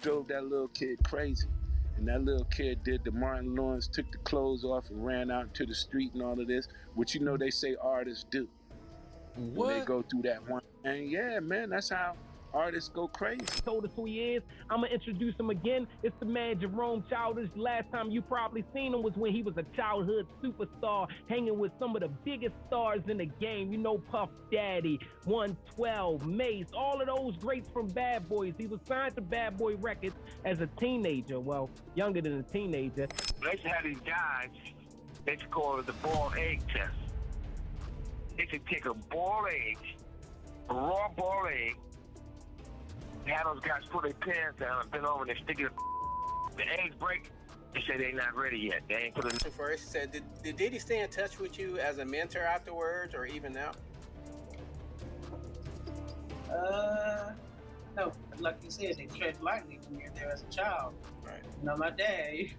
drove that little kid crazy. And that little kid did the Martin Lawrence, took the clothes off and ran out into the street and all of this, which you know they say artists do. What? When they go through that one. And yeah, man, that's how artists go crazy. Told us who he is. I'm going to introduce him again. It's the man Jerome Childish. Last time you probably seen him was when he was a childhood superstar, hanging with some of the biggest stars in the game. You know, Puff Daddy, 112, Mace, all of those greats from Bad Boys. He was signed to Bad Boy Records as a teenager. Well, younger than a teenager. They used to have these guys, they used to call it the boiled egg test. They could take a boiled egg, a raw boiled egg, have those guys put their pants down and bend over and they stick it. The eggs break. They say they're not ready yet. They ain't put it. First, said, did Diddy stay in touch with you as a mentor afterwards, or even now? No. Like you said, they tread lightly when you're there as a child. Right. You know, my dad.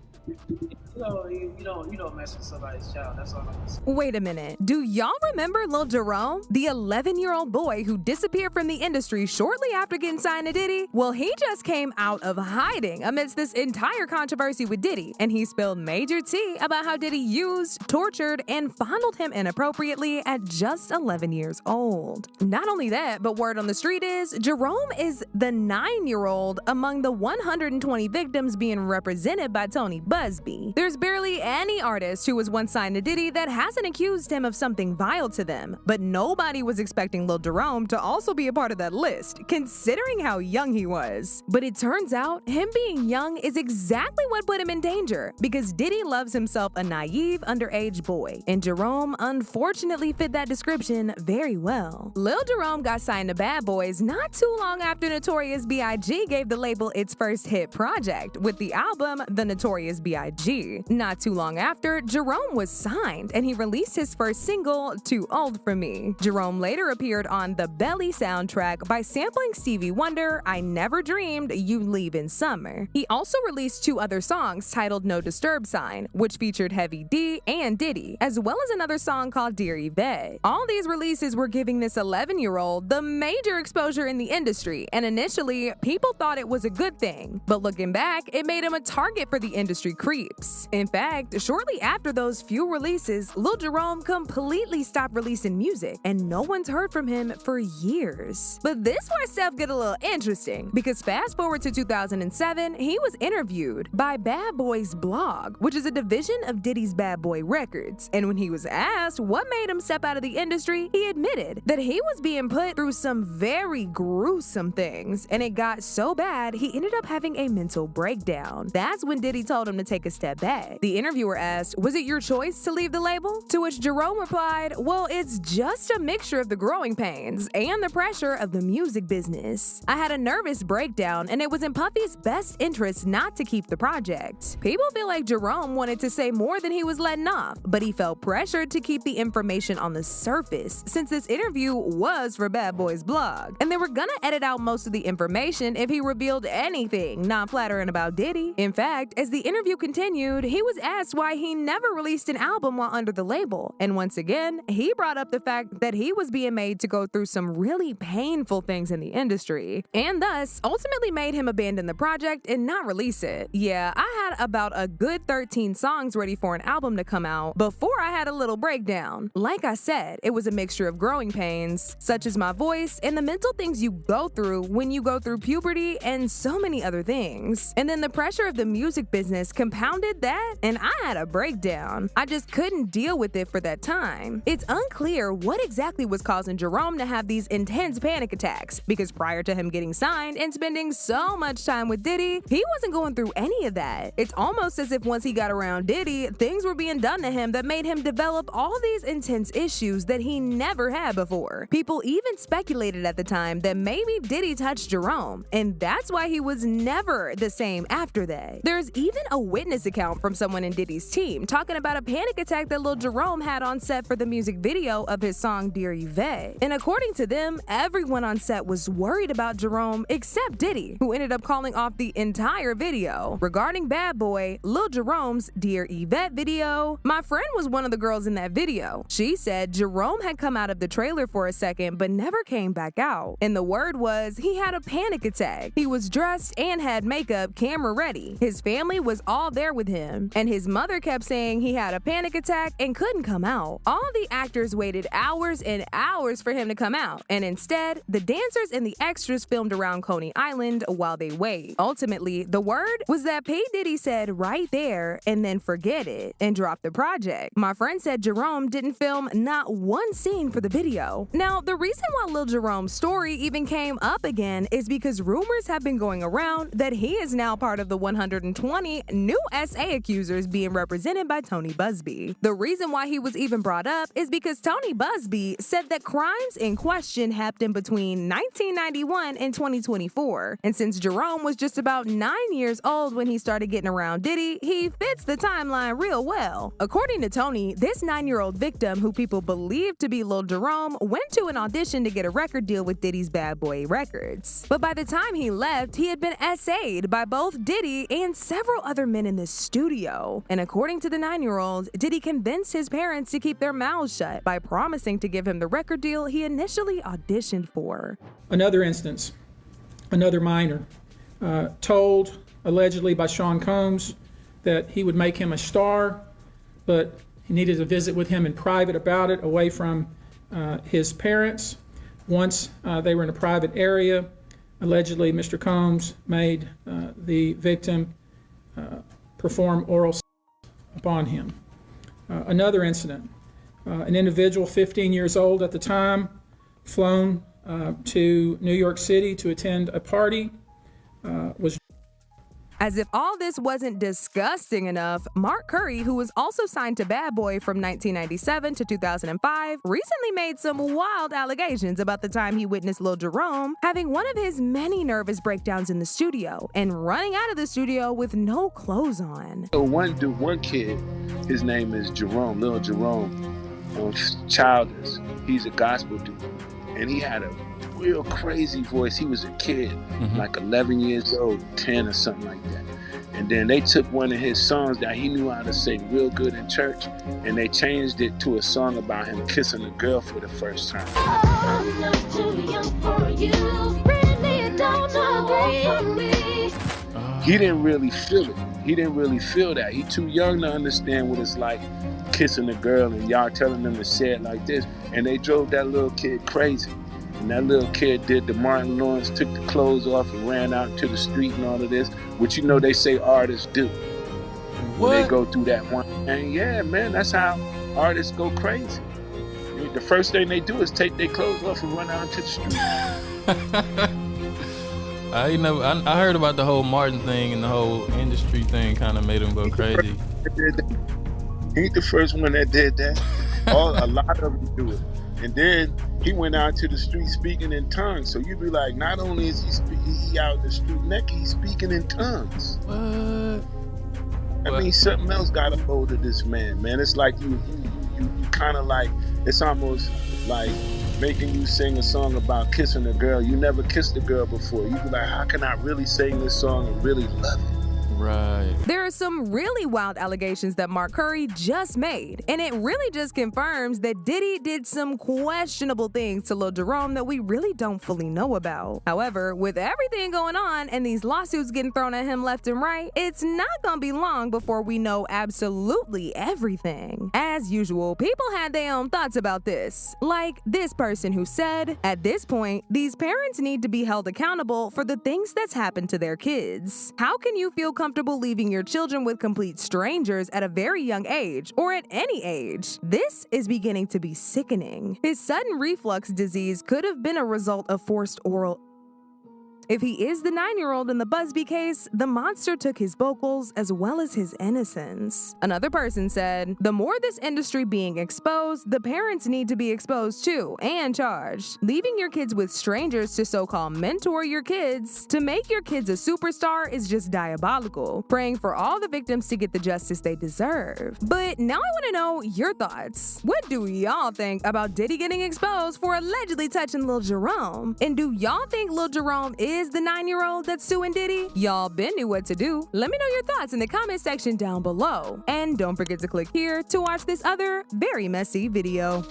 You don't mess with somebody's child. That's all I'm saying. Wait a minute. Do y'all remember Lil Jerome? The 11-year-old boy who disappeared from the industry shortly after getting signed to Diddy? Well, he just came out of hiding amidst this entire controversy with Diddy, and he spilled major tea about how Diddy used, tortured, and fondled him inappropriately at just 11 years old. Not only that, but word on the street is Jerome is the 9-year-old among the 120 victims being represented by Tony Buzzbee. There's barely any artist who was once signed to Diddy that hasn't accused him of something vile to them, but nobody was expecting Lil Jerome to also be a part of that list, considering how young he was. But it turns out, him being young is exactly what put him in danger, because Diddy loves himself a naive, underage boy, and Jerome unfortunately fit that description very well. Lil Jerome got signed to Bad Boys not too long after Notorious B.I.G. gave the label its first hit project, with the album The Notorious B.I.G. Not too long after, Jerome was signed, and he released his first single, Too Old For Me. Jerome later appeared on the Belly soundtrack by sampling Stevie Wonder, I Never Dreamed You'd Leave in Summer. He also released 2 other songs titled No Disturb Sign, which featured Heavy D and Diddy, as well as another song called Dear Yvette. All these releases were giving this 11-year-old the major exposure in the industry, and initially, people thought it was a good thing. But looking back, it made him a target for the industry creeps. In fact, shortly after those few releases, Lil Jerome completely stopped releasing music, and no one's heard from him for years. But this where stuff get a little interesting, because fast forward to 2007, he was interviewed by Bad Boy's blog, which is a division of Diddy's Bad Boy Records. And when he was asked what made him step out of the industry, he admitted that he was being put through some very gruesome things, and it got so bad he ended up having a mental breakdown. That's when Diddy told him to take a step back. The interviewer asked, was it your choice to leave the label? To which Jerome replied, well, it's just a mixture of the growing pains and the pressure of the music business. I had a nervous breakdown, and it was in Puffy's best interest not to keep the project. People feel like Jerome wanted to say more than he was letting off, but he felt pressured to keep the information on the surface, since this interview was for Bad Boy's blog, and they were gonna edit out most of the information if he revealed anything not flattering about Diddy. In fact, as the interview continued, he was asked why he never released an album while under the label, and once again, he brought up the fact that he was being made to go through some really painful things in the industry, and thus ultimately made him abandon the project and not release it. Yeah, I had about a good 13 songs ready for an album to come out before I had a little breakdown. Like I said, it was a mixture of growing pains, such as my voice and the mental things you go through when you go through puberty and so many other things. And then the pressure of the music business compounded that, and I had a breakdown. I just couldn't deal with it for that time. It's unclear what exactly was causing Jerome to have these intense panic attacks, because prior to him getting signed and spending so much time with Diddy, he wasn't going through any of that. It's almost as if once he got around Diddy, things were being done to him that made him develop all these intense issues that he never had before. People even speculated at the time that maybe Diddy touched Jerome, and that's why he was never the same after that. There's even a witness account from someone in Diddy's team talking about a panic attack that Lil Jerome had on set for the music video of his song Dear Yvette. And according to them, everyone on set was worried about Jerome except Diddy, who ended up calling off the entire video. Regarding Bad Boy, Lil Jerome's Dear Yvette video, my friend was one of the girls in that video. She said Jerome had come out of the trailer for a second but never came back out. And the word was he had a panic attack. He was dressed and had makeup camera ready. His family was all there with him, and his mother kept saying he had a panic attack and couldn't come out. All the actors waited hours and hours for him to come out, and instead, the dancers and the extras filmed around Coney Island while they wait. Ultimately, the word was that P. Diddy said right there and then forget it and dropped the project. My friend said Jerome didn't film not one scene for the video. Now, the reason why Lil Jerome's story even came up again is because rumors have been going around that he is now part of the 120 new SA accusers being represented by Tony Buzzbee. The reason why he was even brought up is because Tony Buzzbee said that crimes in question happened between 1991 and 2024. And since Jerome was just about 9 years old when he started getting around Diddy, he fits the timeline real well. According to Tony, this 9-year-old victim, who people believe to be Lil Jerome, went to an audition to get a record deal with Diddy's Bad Boy Records. But by the time he left, he had been SA'd by both Diddy and several other men in the studio. And according to the 9-year-old, Diddy convinced his parents to keep their mouths shut by promising to give him the record deal he initially auditioned for. Another instance, another minor, told allegedly by Sean Combs that he would make him a star, but he needed to visit with him in private about it, away from his parents. Once they were in a private area, allegedly Mr. Combs made the victim perform oral sex upon him. Another incident, an individual 15 years old at the time, flown to New York City to attend a party, was. As if all this wasn't disgusting enough, Mark Curry, who was also signed to Bad Boy from 1997 to 2005, recently made some wild allegations about the time he witnessed Lil Jerome having one of his many nervous breakdowns in the studio and running out of the studio with no clothes on. So one kid, his name is Jerome, Lil Jerome, Childers. He's a gospel dude, and he had a real crazy voice. He was a kid, like 11 years old, 10 or something like that. And then they took one of his songs that he knew how to sing real good in church, and they changed it to a song about him kissing a girl for the first time. I'm not too young for you, really don't know me. He didn't really feel it. He didn't really feel that. He too young to understand what it's like kissing a girl and y'all telling them to say it like this. And they drove that little kid crazy. And that little kid did the Martin Lawrence, took the clothes off and ran out into the street and all of this, which you know they say artists do. What? When they go through that one. And yeah, man, that's how artists go crazy. The first thing they do is take their clothes off and run out into the street. I heard about the whole Martin thing, and the whole industry thing kind of made him go crazy. He ain't the first one that did that. A lot of them do it. And then he went out to the street speaking in tongues. So you'd be like, not only is he out in the street naked, he's speaking in tongues. What? I mean, something else got a hold of this man. It's like you kind of like, it's almost like making you sing a song about kissing a girl. You never kissed a girl before. You'd be like, how can I really sing this song and really love it? Right. There are some really wild allegations that Mark Curry just made, and it really just confirms that Diddy did some questionable things to Lil Jerome that we really don't fully know about. However, with everything going on and these lawsuits getting thrown at him left and right, it's not gonna be long before we know absolutely everything. As usual, people had their own thoughts about this. Like this person who said, at this point, these parents need to be held accountable for the things that's happened to their kids. How can you feel comfortable leaving your children with complete strangers at a very young age, or at any age? This is beginning to be sickening. His sudden reflux disease could have been a result of forced oral If he is the 9-year-old in the Buzzbee case, the monster took his vocals as well as his innocence. Another person said, the more this industry being exposed, the parents need to be exposed too and charged. Leaving your kids with strangers to so-called mentor your kids to make your kids a superstar is just diabolical. Praying for all the victims to get the justice they deserve. But now I want to know your thoughts. What do y'all think about Diddy getting exposed for allegedly touching Lil Jerome? And do y'all think Lil Jerome is the 9-year-old that's suing Diddy? Y'all been knew what to do. Let me know your thoughts in the comment section down below. And don't forget to click here to watch this other very messy video.